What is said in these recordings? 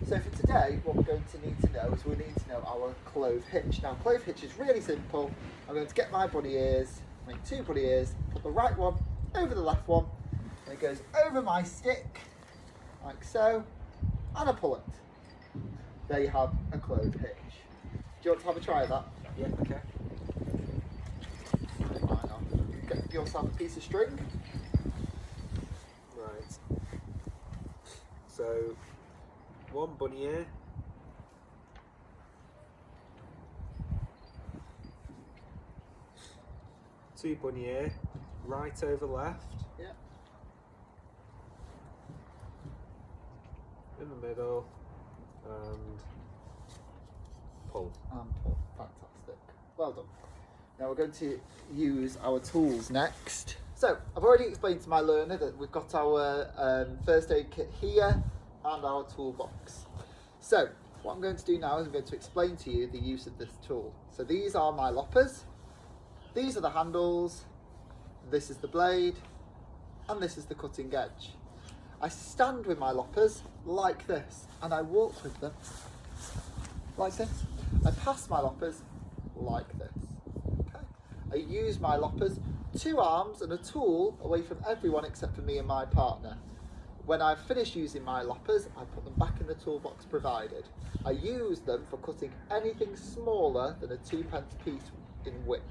So for today, what we're going to need to know is we need to know our clove hitch. Now, clove hitch is really simple. I'm going to get my bunny ears, make 2 bunny ears, put the right one over the left one, and it goes over my stick, like so, and I pull it. There you have a clove hitch. Do you want to have a try of that? Yeah, okay. Get yourself a piece of string. Right. So, 1 bunny ear. 2 bunny ear, right over left. Yeah. In the middle, and pull. And pull. Fantastic. Well done. Now we're going to use our tools next. So I've already explained to my learner that we've got our first aid kit here and our toolbox. So what I'm going to do now is I'm going to explain to you the use of this tool. So these are my loppers, these are the handles, this is the blade, and this is the cutting edge. I stand with my loppers like this and I walk with them like this. I pass my loppers like this. Okay. I use my loppers 2 arms and a tool away from everyone except for me and my partner. When I've finished using my loppers, I put them back in the toolbox provided. I use them for cutting anything smaller than a 2p piece in width.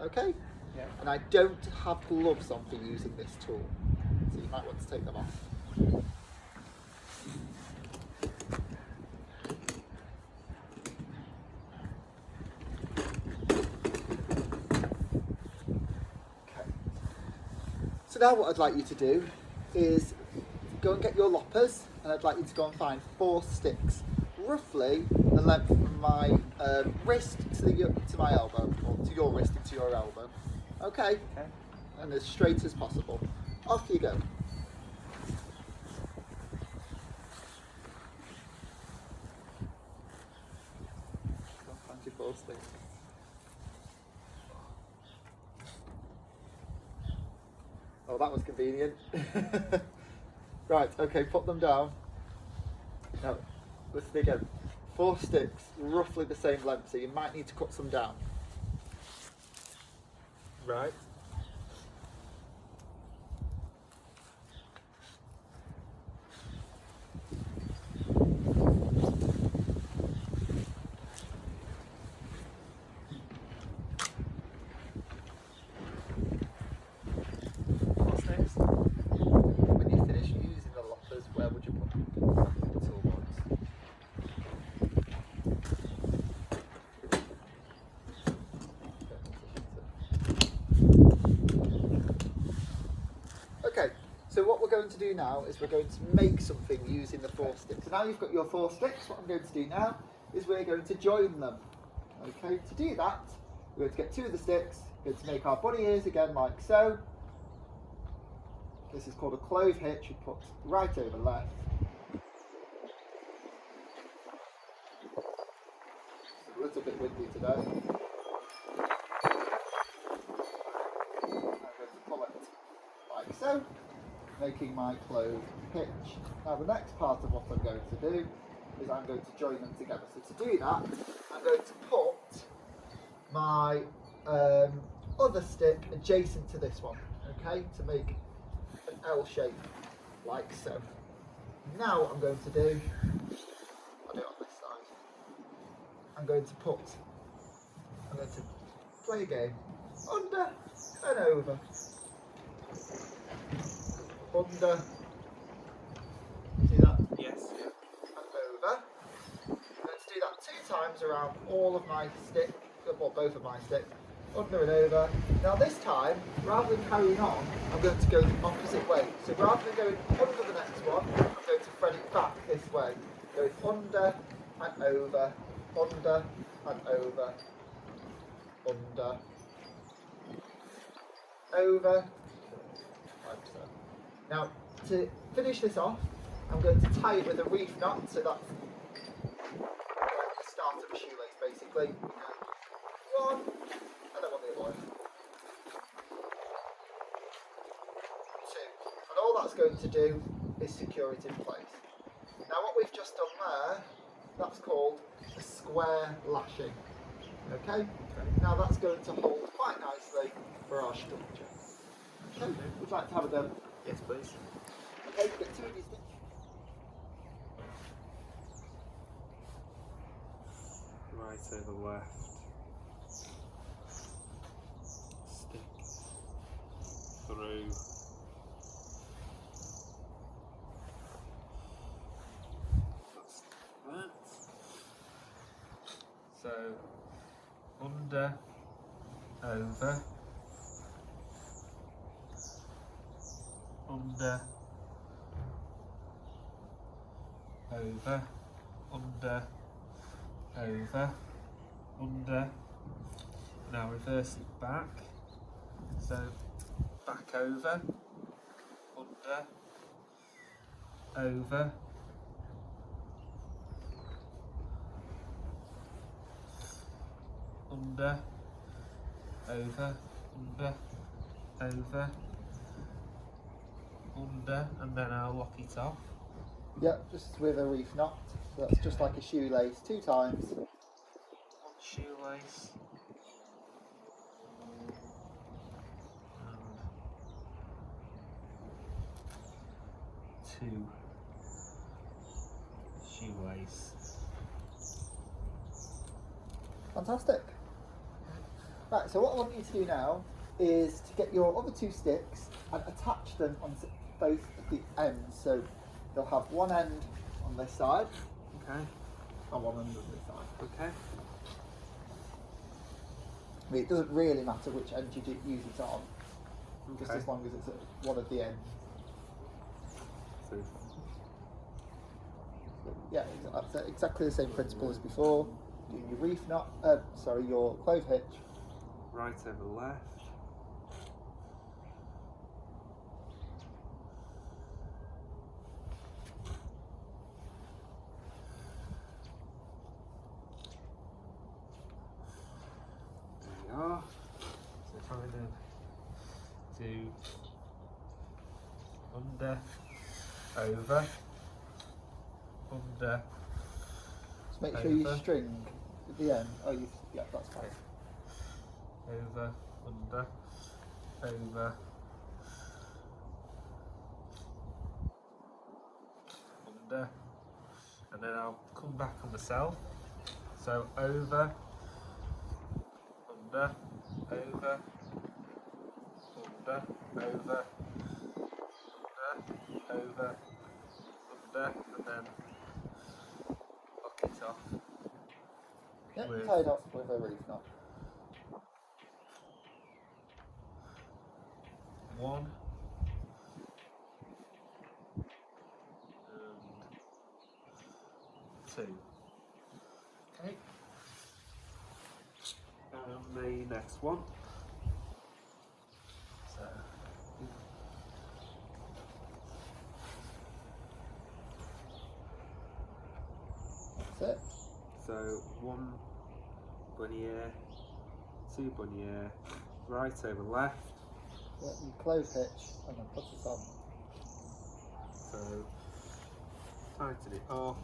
Okay? Yeah. And I don't have gloves on for using this tool, so you might want to take them off. So now what I'd like you to do is go and get your loppers, and I'd like you to go and find 4 sticks, roughly the length from my wrist to my elbow, or to your wrist and to your elbow. Okay? Okay. And as straight as possible. Off you go. Go and find your 4 sticks. Oh, that was convenient. Right, okay, put them down. Now, listen again. 4 sticks, roughly the same length, so you might need to cut some down. Right. What's next? When you finish using the loppers, where would you put them? In the toolbox. Okay, so what we're going to do now is we're going to make something using the 4 sticks. So now you've got your 4 sticks, what I'm going to do now is we're going to join them. Okay, to do that, we're going to get 2 of the sticks, we're going to make our bunny ears again like so. This is called a clove hitch, you put right over left. It's a little bit windy today. I'm going to pull it like so, making my clove hitch. Now the next part of what I'm going to do is I'm going to join them together. So to do that, I'm going to put my other stick adjacent to this one, okay, to make an L shape, like so. Now what I'm going to do, I'll do it on this side. I'm going to play a game, under and over, under, see that? Yes. Yeah. And over. I'm going to do that 2 times around all of my sticks, well, both of my sticks, under and over. Now this time, rather than carrying on, I'm going to go the opposite way. So rather than going under the next one, I'm going to thread it back this way. Going under and over, under and over, under, over, like so. Now, to finish this off, I'm going to tie it with a reef knot, so that's the start of a shoelace basically. One, and then on the other one. 2. And all that's going to do is secure it in place. Now what we've just done That's called a square lashing. Okay? Now that's going to hold quite nicely for our structure. Okay, would you like to have a go? Yes, please. Okay, get two of these things. Right over left. Stick through. That's that. So under, over, under, over, under, over, under. Now reverse it back. So back over, under, over, under, over, under, over, under, and then I'll lock it off. Yep, just with a reef knot. So that's just like a shoelace, 2 times. One shoelace. And 2 shoelace. Fantastic. Right, so what I want you to do now is to get your other 2 sticks and attach them on both of the ends. So you'll have one end on this side Okay. and one end on this side. Okay. I mean, it doesn't really matter which end you use it on, just Okay. as long as it's at one of the ends. So Yeah, that's exactly the same principle as before. Doing your reef knot, your clove hitch. right over left. There we are. So if I then do under, over, under, Just make sure you Over. string at the end. Oh, yeah, that's fine. over, under, over, under, and then I'll come back on myself. So over, under, over, under, over, under, over, under, and then lock it off. Yep, With- tied up with a reef knot. 1 and 2. Okay. And the next one. So That's it. so 1 bunnier, 2 bunnier, right over left. Yep, you clove hitch and then put it on. So tighten it off,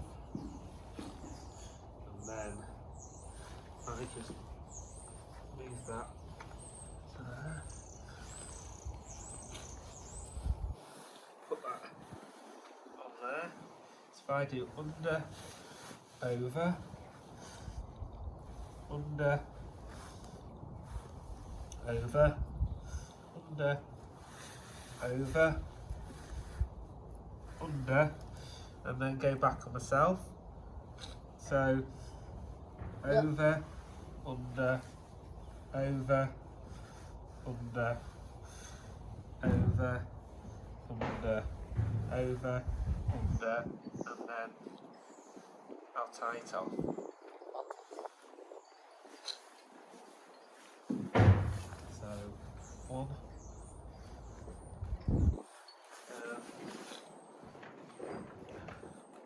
and then I just move that to there. Put that on there. So if I do under, over, under, over, under, over, under, and then go back on myself. So Yep. over, under, over, under, over, under, over, under, and then I'll tie it off. So 1.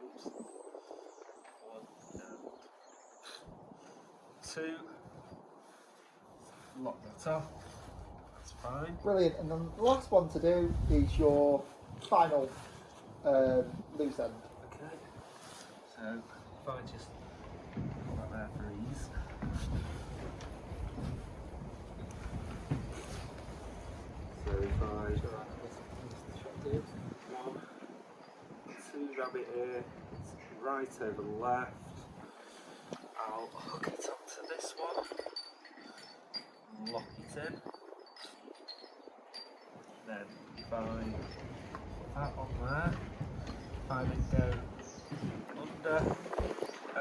Oops. 1 and 2. Lock that off. That's fine. Brilliant. And then the last one to do is your final loose end. Okay. So if I just put that there for ease. So if I one, two rabbit here, it's right over left. I'll hook it onto this one, lock it in. Then if I put that on there, if I then go under,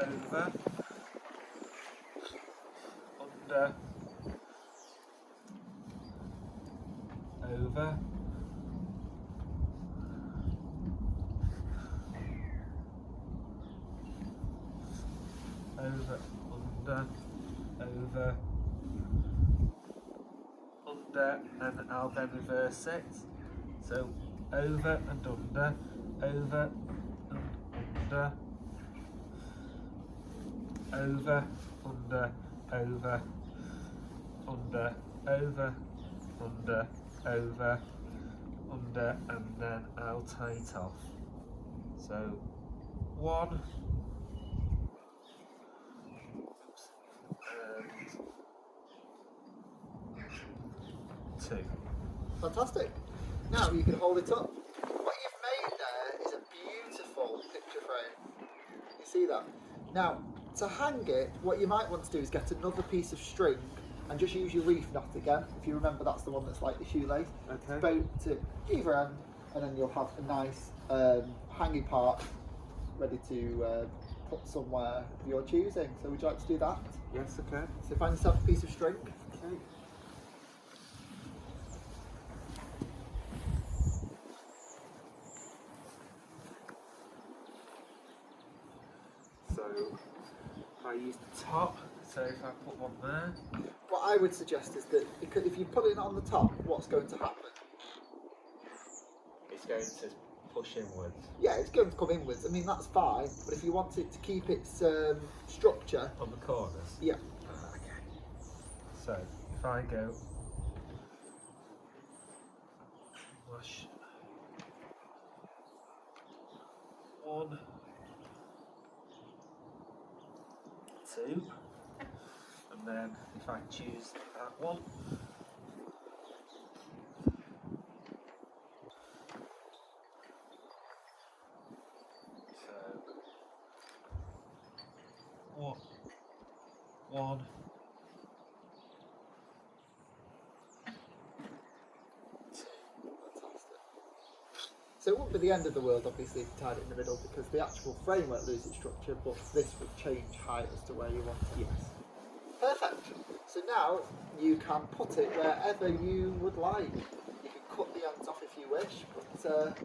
over, under, over, over, under, over, under, and I'll then reverse it. So over and under, over and under, over, under, over, under, over, under, over, under, and then I'll tie it off. So 1, and 2. Fantastic. Now you can hold it up. What you've made there is a beautiful picture frame. You see that? Now, to hang it, what you might want to do is get another piece of string and just use your reef knot again. If you remember, that's the one that's like the shoelace. Okay. Boat to either end, and then you'll have a nice hanging part ready to put somewhere of your choosing. So would you like to do that? Yes, okay. So find yourself a piece of string. Okay. So I use the top, so if I put one there. What I would suggest is that because if you put it on the top, what's going to happen? It's going to push inwards. Yeah, it's going to come inwards. I mean, that's fine, but if you want it to keep its structure... On the corners? Yeah. Okay. So if I go... Wash. 1, 2, and then if I choose that one, so 1, 1, 2. So it wouldn't be the end of the world, obviously, if you tied it in the middle, because the actual frame won't lose its structure, but this would change height as to where you want it. Yes. Perfect. So now you can put it wherever you would like. You can cut the ends off if you wish, but